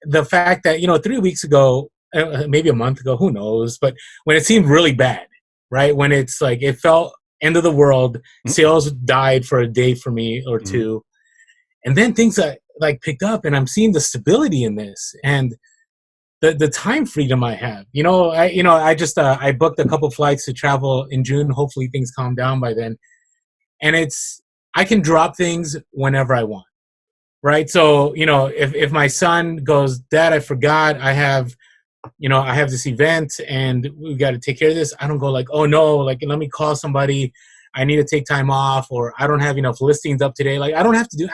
the fact that 3 weeks ago, maybe a month ago, who knows? But when it seemed really bad, right? When it's like it felt end of the world, sales died for a day for me or two, and then things like picked up, and I'm seeing the stability in this and the time freedom I have. I booked a couple flights to travel in June. Hopefully things calm down by then. And I can drop things whenever I want, right? So, if my son goes, Dad, I forgot I have this event and we got to take care of this. I don't go like, oh no, like, let me call somebody. I need to take time off, or I don't have enough listings up today. Like, I don't have to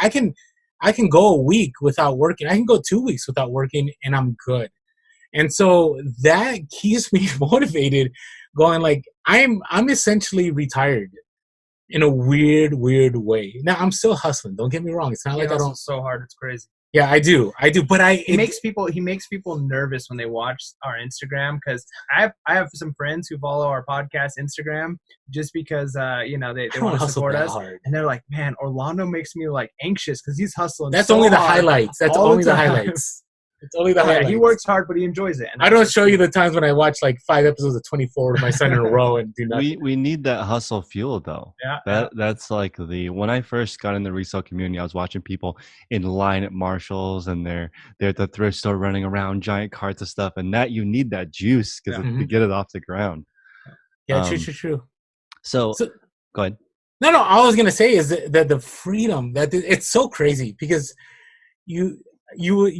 I can go a week without working. I can go 2 weeks without working and I'm good. And so that keeps me motivated, going like, I'm essentially retired in a weird way. Now I'm still hustling. Don't get me wrong. It's not like I don't. So hard. It's crazy. Yeah, I do. But he makes people nervous when they watch our Instagram, because I have some friends who follow our podcast Instagram just because they want to support us, and they're like, man, Orlando makes me like anxious because he's hustling. That's so only the hard highlights. That's all only the the time. highlights. It's only the yeah, highlights. he works hard, but he enjoys it. And I don't show you the times when I watch like 5 episodes of 24 with my son in a row and do nothing. We need that hustle fuel though. Yeah. That's like when I first got in the resale community, I was watching people in line at Marshalls and they're at the thrift store running around, giant carts of stuff, and that you need that juice because to get it off the ground. Yeah, true. So go ahead. No, all I was gonna say is that the freedom that it's so crazy because you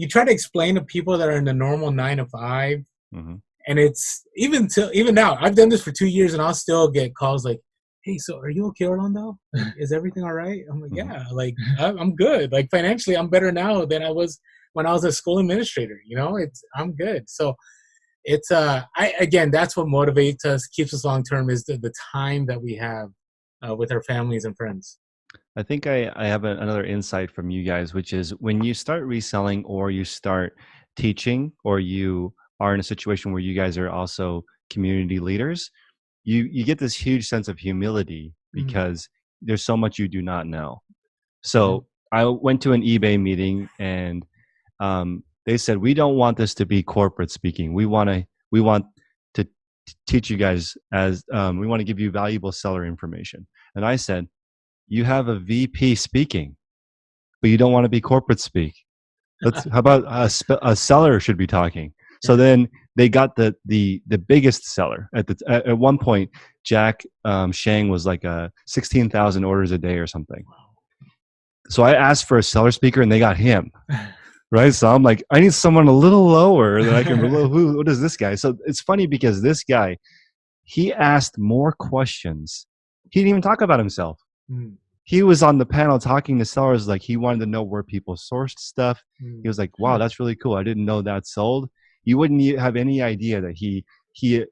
try to explain to people that are in the normal 9 to 5, and it's even now. I've done this for 2 years, and I'll still get calls like, "Hey, so are you okay, Orlando? Is everything all right?" I'm like, "Yeah, like I'm good. Like financially, I'm better now than I was when I was a school administrator. You know, I'm good." So it's again, that's what motivates us, keeps us long term, is the time that we have with our families and friends. I think I have another insight from you guys, which is when you start reselling or you start teaching or you are in a situation where you guys are also community leaders, you get this huge sense of humility because there's so much you do not know. So I went to an eBay meeting and they said, we don't want this to be corporate speaking. We want to teach you guys as we want to give you valuable seller information. And I said, you have a VP speaking, but you don't want to be corporate speak. How about a seller should be talking? So then they got the biggest seller at one point. Jack Shang was like 16,000 orders a day or something. So I asked for a seller speaker, and they got him. Right, so I'm like, I need someone a little lower that I can. What is this guy? So it's funny because this guy, he asked more questions. He didn't even talk about himself. He was on the panel talking to sellers like he wanted to know where people sourced stuff. He was like, wow, that's really cool. I didn't know that sold. You wouldn't have any idea that he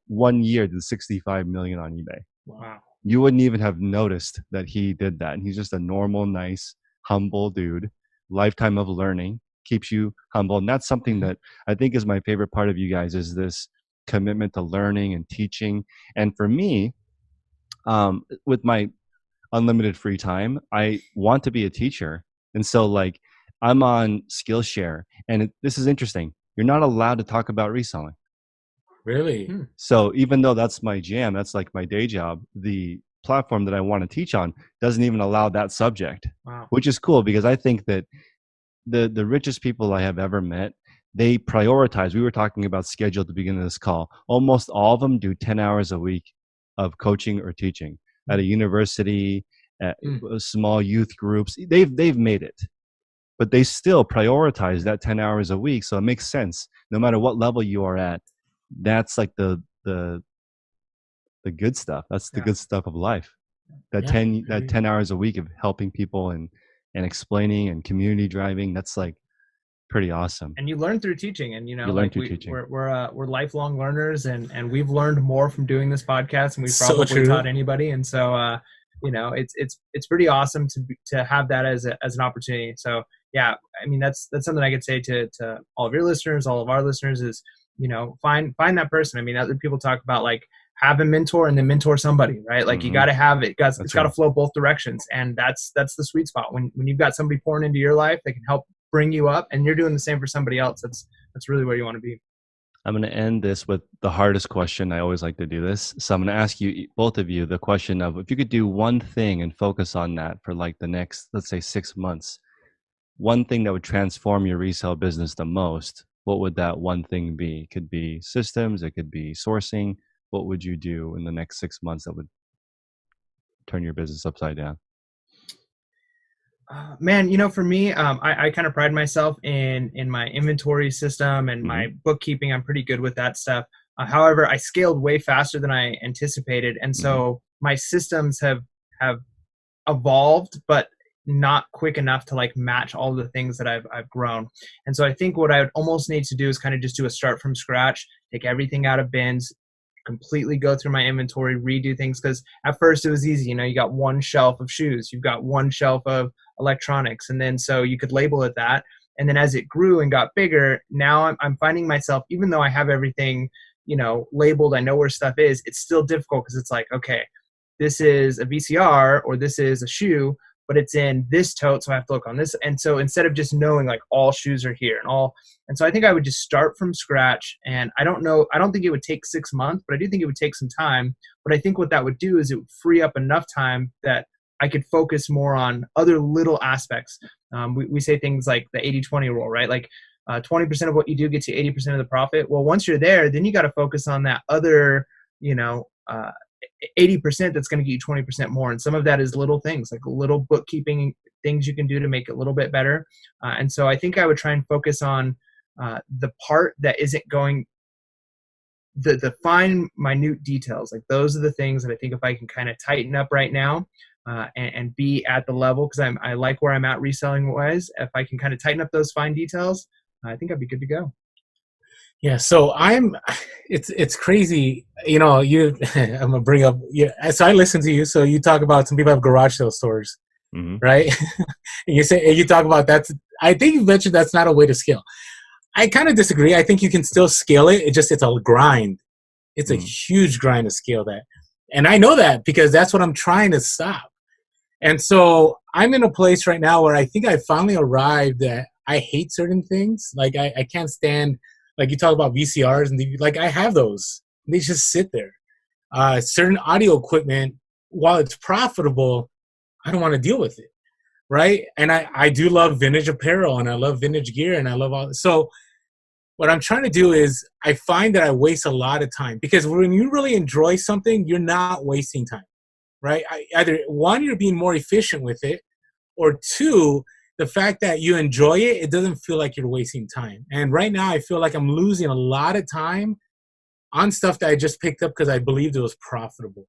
1 year did 65 million on eBay. Wow. You wouldn't even have noticed that he did that. And he's just a normal, nice, humble dude. Lifetime of learning keeps you humble. And that's something that I think is my favorite part of you guys, is this commitment to learning and teaching. And for me, with my unlimited free time, I want to be a teacher. And so like I'm on Skillshare, and this is interesting. You're not allowed to talk about reselling. Really? So even though that's my jam, that's like my day job, the platform that I want to teach on doesn't even allow that subject. Wow. Which is cool because I think that the richest people I have ever met, they prioritize. We were talking about schedule at the beginning of this call. Almost all of them do 10 hours a week of coaching or teaching at a university, at small youth groups. They've made it, but they still prioritize that 10 hours a week. So it makes sense. No matter what level you are at, that's like the good stuff. That's the good stuff of life. That 10 hours a week of helping people and explaining and community driving, that's like pretty awesome. And you learn through teaching, and teaching. We're lifelong learners, and we've learned more from doing this podcast, and we've So probably true. taught anybody. And so it's pretty awesome to have that as an opportunity. So yeah, I mean that's something I could say to all of your listeners, all of our listeners, is find that person. I mean, other people talk about like have a mentor and then mentor somebody, right? Like you got to have it. It's got to flow both directions, and that's the sweet spot. When you've got somebody pouring into your life that can help bring you up, and you're doing the same for somebody else, that's really where you want to be. I'm going to end this with the hardest question. I always like to do this. So I'm going to ask you, both of you, the question of if you could do one thing and focus on that for like the next, let's say 6 months, one thing that would transform your resale business the most, what would that one thing be? It could be systems, it could be sourcing. What would you do in the next 6 months that would turn your business upside down? Man, for me, I kind of pride myself in my inventory system and my bookkeeping. I'm pretty good with that stuff. However, I scaled way faster than I anticipated. And so my systems have evolved, but not quick enough to like match all the things that I've grown. And so I think what I would almost need to do is kind of just do a start from scratch, take everything out of bins, completely go through my inventory, redo things. Because at first it was easy. You got one shelf of shoes, you've got one shelf of electronics, and then so you could label it that. And then as it grew and got bigger, now I'm finding myself, even though I have everything labeled, I know where stuff is, it's still difficult because it's like, okay, this is a VCR or this is a shoe, but it's in this tote, so I have to look on this. And so instead of just knowing like all shoes are here and so I think I would just start from scratch. And I don't think it would take 6 months, but I do think it would take some time. But I think what that would do is it would free up enough time that I could focus more on other little aspects. We say things like the 80-20 rule, right? Like 20% of what you do gets you 80% of the profit. Well, once you're there, then you got to focus on that other, 80% that's going to get you 20% more. And some of that is little things, like little bookkeeping things you can do to make it a little bit better. And so I think I would try and focus on the part that isn't going, the fine, minute details. Like those are the things that I think if I can kind of tighten up right now and be at the level, because I like where I'm at reselling wise. If I can kind of tighten up those fine details, I think I'd be good to go. Yeah, so it's crazy, I'm gonna bring up, so I listen to you, so you talk about some people have garage sale stores, right? And you talk about that. I think you mentioned that's not a way to scale. I kind of disagree. I think you can still scale it. It's a grind. It's a huge grind to scale that. And I know that because that's what I'm trying to stop. And so I'm in a place right now where I think I finally arrived that I hate certain things. Like I can't stand, like you talk about VCRs and like I have those. They just sit there. Certain audio equipment, while it's profitable, I don't want to deal with it, right? And I do love vintage apparel and I love vintage gear and I love all. So what I'm trying to do is I find that I waste a lot of time because when you really enjoy something, you're not wasting time, right? Either one, you're being more efficient with it, or two, the fact that you enjoy it, it doesn't feel like you're wasting time. And right now I feel like I'm losing a lot of time on stuff that I just picked up because I believed it was profitable.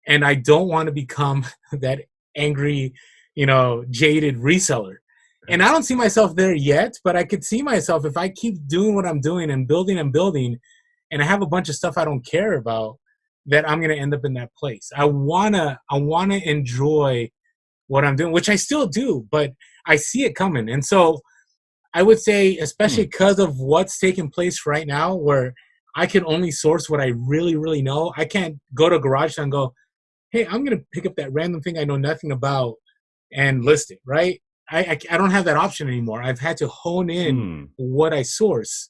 And I don't want to become that angry, jaded reseller. And I don't see myself there yet, but I could see myself if I keep doing what I'm doing and building, and I have a bunch of stuff I don't care about, that I'm going to end up in that place. I wanna enjoy what I'm doing, which I still do, but I see it coming. And so I would say, especially because of what's taking place right now, where I can only source what I really, really know. I can't go to a garage and go, hey, I'm going to pick up that random thing I know nothing about and list it, right? I don't have that option anymore. I've had to hone in what I source.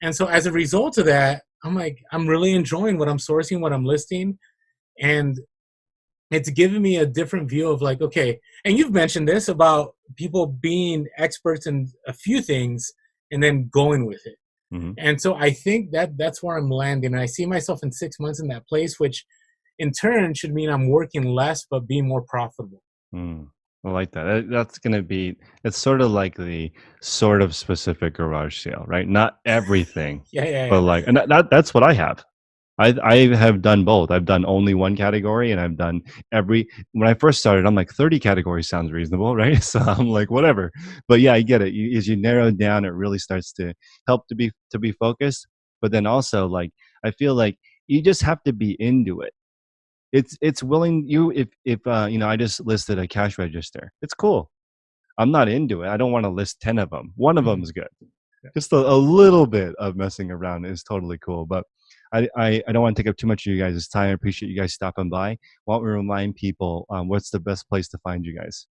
And so as a result of that, I'm really enjoying what I'm sourcing, what I'm listing. And it's given me a different view of like, okay, and you've mentioned this about people being experts in a few things and then going with it. And so I think that's where I'm landing. And I see myself in 6 months in that place, which in turn should mean I'm working less, but being more profitable. I like that. That's going to be, it's sort of like the sort of specific garage sale, right? Not everything, but like, and that's what I have. I have done both. I've done only one category and I've done when I first started, I'm like 30 categories sounds reasonable, right? So I'm like, whatever. But yeah, I get it. As you narrow it down, it really starts to help to be focused. But then also like, I feel like you just have to be into it. It's willing if I just listed a cash register. It's cool. I'm not into it. I don't want to list 10 of them. One of them is good. Just a little bit of messing around is totally cool. But I don't want to take up too much of you guys' time. I appreciate you guys stopping by. Why don't we remind people what's the best place to find you guys?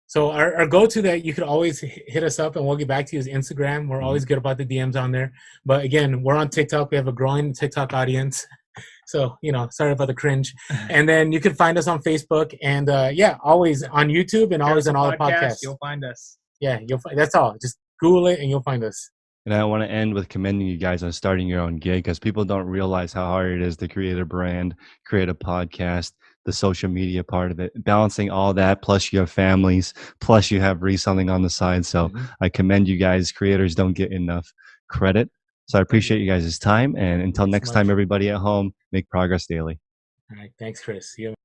So our go-to that you could always hit us up and we'll get back to you is Instagram. We're always good about the DMs on there. But again, we're on TikTok. We have a growing TikTok audience. So, sorry about the cringe. And then you can find us on Facebook and always on YouTube and always on all the podcasts. You'll find us. Yeah, that's all. Just Google it and you'll find us. And I want to end with commending you guys on starting your own gig because people don't realize how hard it is to create a brand, create a podcast, the social media part of it, balancing all that. Plus you have families, plus you have reselling on the side. So I commend you guys. Creators don't get enough credit. So I appreciate you guys' time. And until next time, everybody at home, make progress daily. All right. Thanks, Chris. See you.